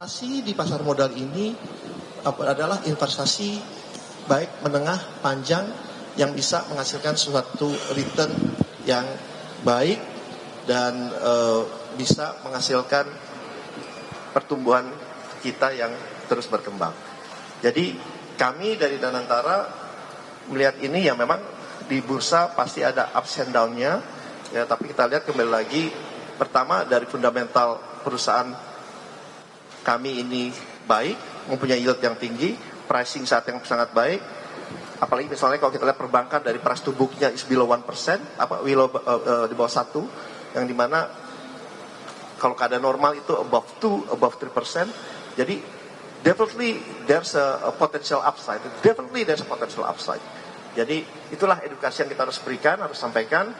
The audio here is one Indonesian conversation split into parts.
Investasi di pasar modal ini adalah investasi baik menengah panjang yang bisa menghasilkan suatu return yang baik dan bisa menghasilkan pertumbuhan kita yang terus berkembang. Jadi kami dari Danantara melihat ini ya memang di bursa pasti ada ups and down-nya ya, tapi kita lihat kembali lagi pertama dari fundamental perusahaan kami ini baik, mempunyai yield yang tinggi, pricing saat yang sangat baik. Apalagi misalnya kalau kita lihat perbankan dari price to book-nya is below 1%, di bawah 1, yang dimana kalau keadaan normal itu above 2, above 3%. Jadi definitely there's a potential upside. Definitely there's a potential upside. Jadi itulah edukasi yang kita harus berikan, harus sampaikan.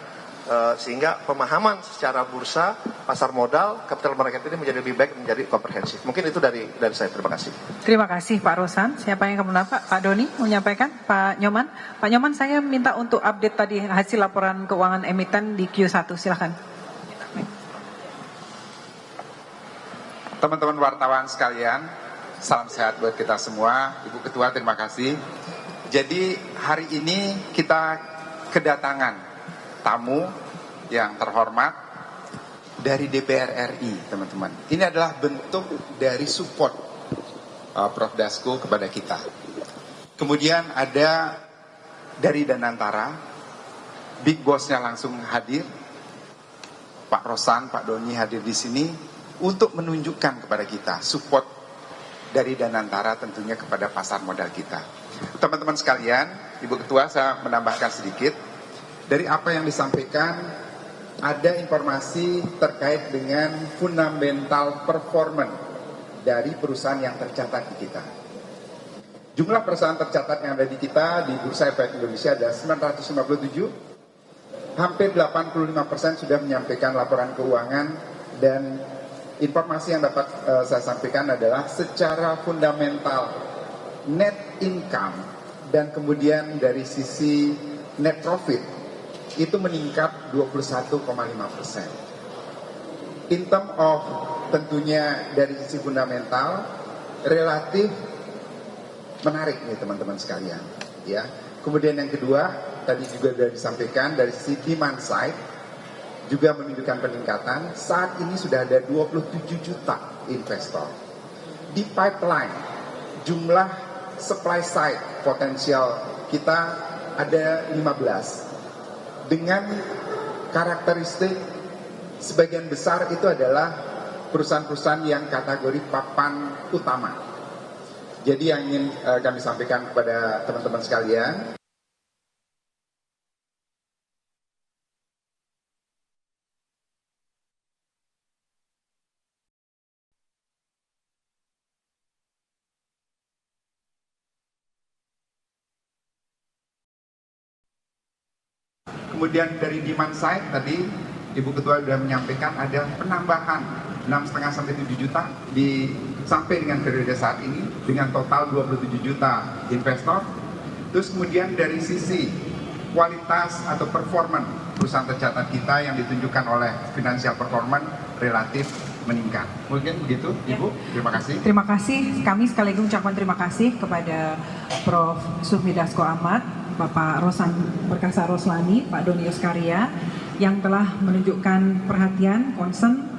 Sehingga pemahaman secara bursa, pasar modal, capital market ini menjadi lebih baik, menjadi komprehensif. Mungkin itu dari saya. Terima kasih. Terima kasih Pak Rosan. Siapa yang kemudian Pak Doni menyampaikan? Pak Nyoman. Pak Nyoman, saya minta untuk update tadi hasil laporan keuangan emiten di Q1. Silakan. Teman-teman wartawan sekalian, salam sehat buat kita semua. Ibu Ketua, terima kasih. Jadi hari ini kita kedatangan tamu yang terhormat dari DPR RI, teman-teman. Ini adalah bentuk dari support Prof. Dasko kepada kita. Kemudian ada dari Danantara, Big Boss-nya langsung hadir, Pak Rosan, Pak Doni hadir di sini untuk menunjukkan kepada kita support dari Danantara tentunya kepada pasar modal kita. Teman-teman sekalian, Ibu Ketua, saya menambahkan sedikit. Dari apa yang disampaikan, ada informasi terkait dengan fundamental performance dari perusahaan yang tercatat di kita. Jumlah perusahaan tercatat yang ada di kita di Bursa Efek Indonesia ada 957. Hampir 85% sudah menyampaikan laporan keuangan, dan informasi yang dapat saya sampaikan adalah secara fundamental net income dan kemudian dari sisi net profit itu meningkat 21,5%. In term of tentunya dari sisi fundamental relatif menarik nih teman-teman sekalian, ya. Kemudian yang kedua tadi juga sudah disampaikan dari sisi demand side juga menunjukkan peningkatan. Saat ini sudah ada 27 juta investor. Di pipeline jumlah supply side potensial kita ada 15. Dengan karakteristik sebagian besar itu adalah perusahaan-perusahaan yang kategori papan utama. Jadi yang ingin kami sampaikan kepada teman-teman sekalian, kemudian dari demand side tadi Ibu Ketua sudah menyampaikan ada penambahan 6,5 sampai 7 juta sampai dengan periode saat ini dengan total 27 juta investor. Terus kemudian dari sisi kualitas atau performance perusahaan tercatat kita yang ditunjukkan oleh financial performance relatif meningkat. Mungkin begitu Ibu, terima kasih. Terima kasih. Kami sekaligus ucapkan terima kasih kepada Prof. Sufmi Dasko Ahmad, Bapak Rosan Perkasa Roslani, Pak Doni Oskaria yang telah menunjukkan perhatian, concern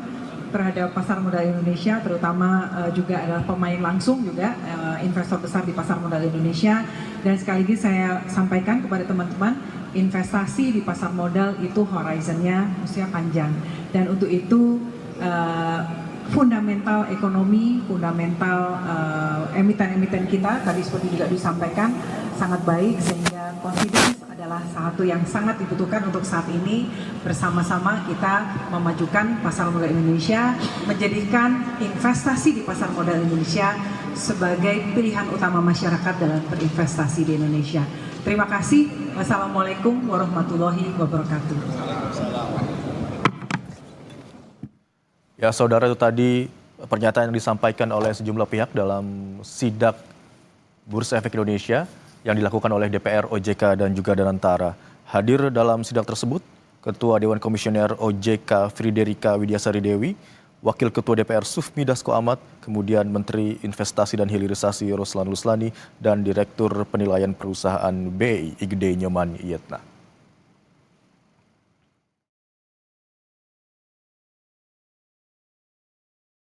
terhadap pasar modal Indonesia, terutama juga adalah pemain langsung juga investor besar di pasar modal Indonesia. Dan sekaligus saya sampaikan kepada teman-teman, investasi di pasar modal itu horizonnya usia panjang, dan untuk itu fundamental ekonomi, fundamental emiten-emiten kita tadi seperti juga disampaikan sangat baik, sehingga confidence adalah satu yang sangat dibutuhkan untuk saat ini. Bersama-sama kita memajukan pasar modal Indonesia, menjadikan investasi di pasar modal Indonesia sebagai pilihan utama masyarakat dalam berinvestasi di Indonesia. Terima kasih. Wassalamualaikum warahmatullahi wabarakatuh. Ya, saudara, itu tadi pernyataan yang disampaikan oleh sejumlah pihak dalam sidak Bursa Efek Indonesia yang dilakukan oleh DPR, OJK, dan juga Danantara. Hadir dalam sidak tersebut Ketua Dewan Komisioner OJK Friderika Widyasari Dewi, Wakil Ketua DPR Sufmi Dasko Ahmad, kemudian Menteri Investasi dan Hilirisasi Roslan Ruslani, dan Direktur Penilaian Perusahaan BEI Igede Nyoman Yetna.